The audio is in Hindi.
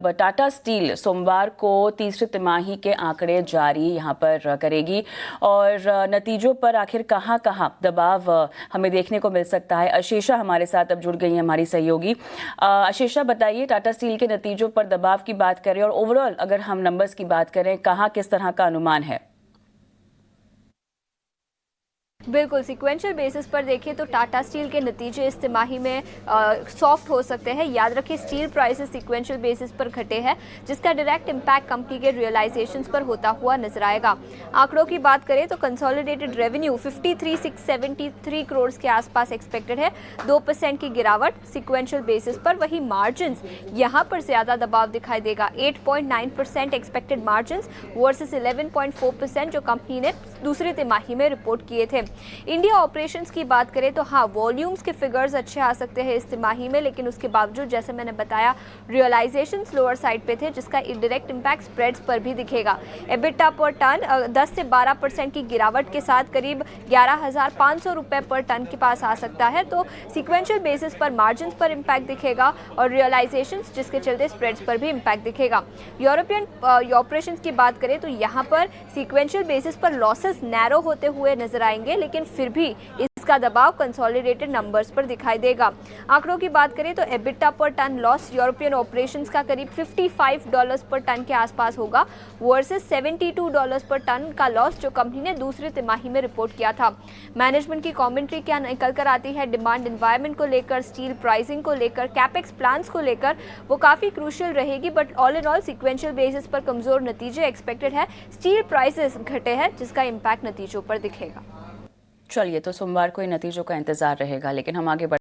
टाटा स्टील सोमवार को तीसरी तिमाही के आंकड़े जारी यहाँ पर करेगी और नतीजों पर आखिर कहाँ दबाव हमें देखने को मिल सकता है। अशेषा हमारे साथ अब जुड़ गई हैं, हमारी सहयोगी। अशेषा, बताइए, टाटा स्टील के नतीजों पर दबाव की बात करें और ओवरऑल अगर हम नंबर्स की बात करें, कहाँ किस तरह का अनुमान है? बिल्कुल, सीक्वेंशियल बेसिस पर देखिए तो टाटा स्टील के नतीजे इस तिमाही में सॉफ्ट हो सकते हैं। याद रखिए, स्टील प्राइसेस सीक्वेंशियल बेसिस पर घटे हैं, जिसका डायरेक्ट इम्पैक्ट कंपनी के रियलाइजेशंस पर होता हुआ नजर आएगा। आंकड़ों की बात करें तो कंसोलिडेटेड रेवेन्यू 53,673 करोड़ के आसपास एक्सपेक्टेड है, 2% की गिरावट सीक्वेंशियल बेसिस पर। वहीं मार्जिन्स यहाँ पर ज्यादा दबाव दिखाई देगा, 8.9% एक्सपेक्टेड मार्जिन्स वर्सेस 11.4% जो कंपनी ने दूसरी तिमाही में रिपोर्ट किए थे। इंडिया ऑपरेशंस की बात करें तो हाँ, वॉल्यूम्स के फिगर्स अच्छे आ सकते हैं इस तिमाही में, लेकिन उसके बावजूद जैसे मैंने बताया रियलाइजेशंस लोअर साइड पे थे, जिसका डायरेक्ट इम्पैक्ट स्प्रेड्स पर भी दिखेगा। एबिटा पर टन 10 से 12% की गिरावट के साथ करीब 11,500 रुपए पर टन के पास आ सकता है। तो सीक्वेंशियल बेसिस पर मार्जिन पर इम्पैक्ट दिखेगा और रियलाइजेशंस, जिसके चलते स्प्रेड्स पर भी इम्पैक्ट दिखेगा। यूरोपियन ऑपरेशंस की बात करें तो यहाँ पर सीक्वेंशियल बेसिस पर लॉसेस नैरो होते हुए नजर आएंगे, लेकिन फिर भी इसका दबाव कंसोलिडेटेड नंबर्स पर दिखाई देगा। आंकड़ों की बात करें तो एबिटा पर टन लॉस यूरोपियन ऑपरेशंस का करीब $55 पर टन के आसपास होगा वर्सेस $72 पर टन का लॉस जो कंपनी ने दूसरी तिमाही में रिपोर्ट किया था। मैनेजमेंट की कमेंट्री क्या निकल कर आती है डिमांड एनवायरनमेंट को लेकर, स्टील प्राइसिंग को लेकर, कैपेक्स प्लान्स को लेकर, वो काफी क्रूशियल रहेगी। But all in all sequential basis पर कमजोर नतीजे एक्सपेक्टेड है। स्टील प्राइसेस घटे हैं, जिसका इम्पैक्ट नतीजों पर दिखेगा। चलिए, तो सोमवार को इन नतीजों का इंतजार रहेगा, लेकिन हम आगे